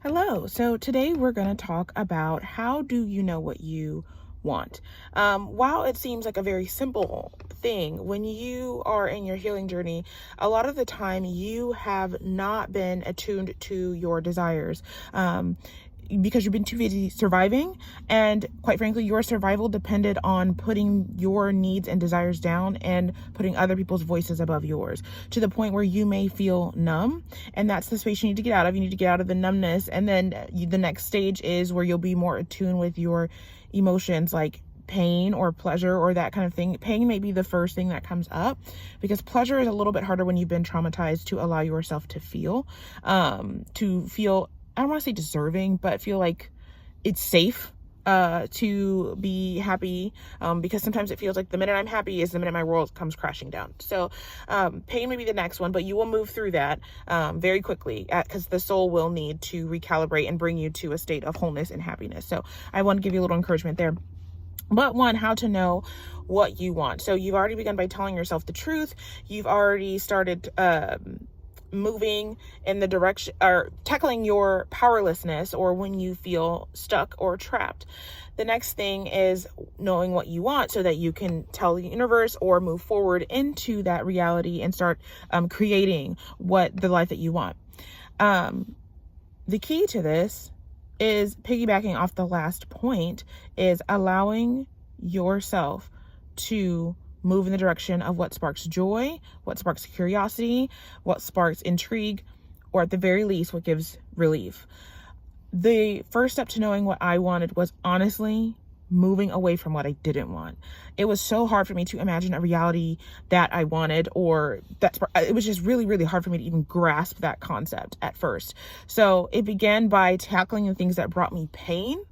Hello. So today we're going to talk about how do you know what you want? While it seems like a very simple thing, when you are in your healing journey, a lot of the time you have not been attuned to your desires. Because you've been too busy surviving, and quite frankly your survival depended on putting your needs and desires down and putting other people's voices above yours, to the point where you may feel numb, and that's the space you need to get out of. You need to get out of the numbness, and then the next stage is where you'll be more attuned with your emotions, like pain or pleasure or that kind of thing. Pain may be the first thing that comes up, because pleasure is a little bit harder when you've been traumatized to allow yourself to feel, I don't want to say deserving, but feel like it's safe to be happy, because sometimes it feels like the minute I'm happy is the minute my world comes crashing down. So pain may be the next one, but you will move through that very quickly, because the soul will need to recalibrate and bring you to a state of wholeness and happiness. So I want to give you a little encouragement there. But one, how to know what you want. So you've already begun by telling yourself the truth. You've already started moving in the direction or tackling your powerlessness, or when you feel stuck or trapped. The next thing is knowing what you want so that you can tell the universe or move forward into that reality and start creating the life that you want. The key to this is, piggybacking off the last point, is allowing yourself to move in the direction of what sparks joy, what sparks curiosity, what sparks intrigue, or at the very least, what gives relief. The first step to knowing what I wanted was honestly moving away from what I didn't want. It was so hard for me to imagine a reality that I wanted, it was just really, really hard for me to even grasp that concept at first. So it began by tackling the things that brought me pain,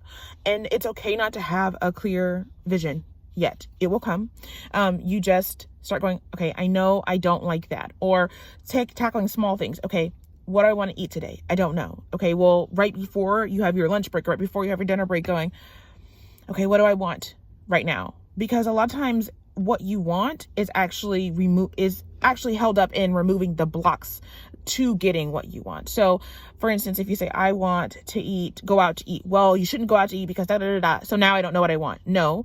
and it's okay not to have a clear vision yet. It will come. You just start going, okay, I know I don't like that. Or tackling small things. Okay, what do I want to eat today? I don't know. Okay, well, right before you have your lunch break, right before you have your dinner break, going, okay, what do I want right now? Because a lot of times what you want is actually held up in removing the blocks to getting what you want. So for instance, if you say, I want to go out to eat. Well, you shouldn't go out to eat because So now I don't know what I want. No,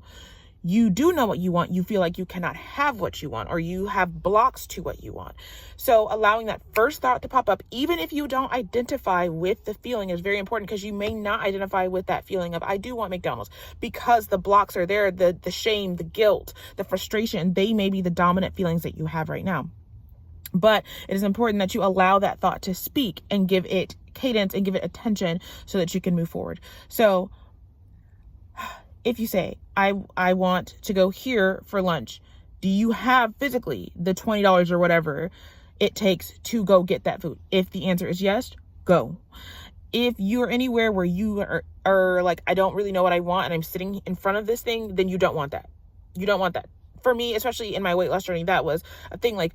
you do know what you want. You feel like you cannot have what you want, or you have blocks to what you want. So allowing that first thought to pop up, even if you don't identify with the feeling, is very important, because you may not identify with that feeling of, I do want McDonald's, because the blocks are there, the shame, the guilt, the frustration, they may be the dominant feelings that you have right now. But it is important that you allow that thought to speak and give it cadence and give it attention so that you can move forward. So if you say, I want to go here for lunch, do you have physically the $20 or whatever it takes to go get that food? If the answer is yes, go. If you're anywhere where you are like, I don't really know what I want and I'm sitting in front of this thing, then you don't want that. You don't want that. For me, especially in my weight loss journey, that was a thing. Like,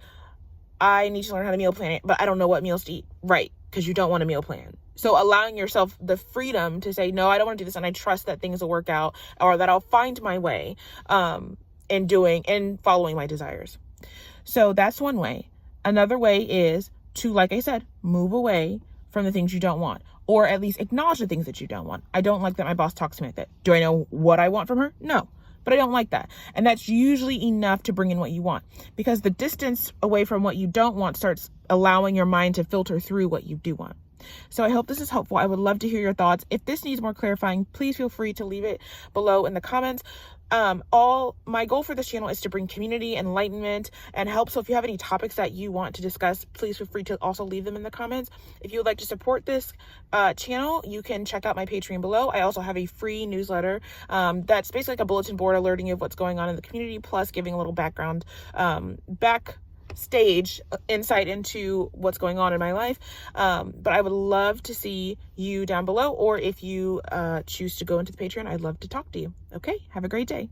I need to learn how to meal plan it, but I don't know what meals to eat. Right. Because you don't want a meal plan. So allowing yourself the freedom to say, no, I don't want to do this, and I trust that things will work out, or that I'll find my way in following my desires. So that's one way. Another way is to, like I said, move away from the things you don't want, or at least acknowledge the things that you don't want. I don't like that my boss talks to me like that. Do I know what I want from her? No. But I don't like that. And that's usually enough to bring in what you want, because the distance away from what you don't want starts allowing your mind to filter through what you do want. So I hope this is helpful. I would love to hear your thoughts. If this needs more clarifying, please feel free to leave it below in the comments. My goal for this channel is to bring community, enlightenment, and help. So if you have any topics that you want to discuss, please feel free to also leave them in the comments. If you would like to support this channel, you can check out my Patreon below. I also have a free newsletter that's basically like a bulletin board alerting you of what's going on in the community, plus giving a little background, backstage insight into what's going on in my life. But I would love to see you down below, or if you choose to go into the Patreon, I'd love to talk to you. Okay, have a great day.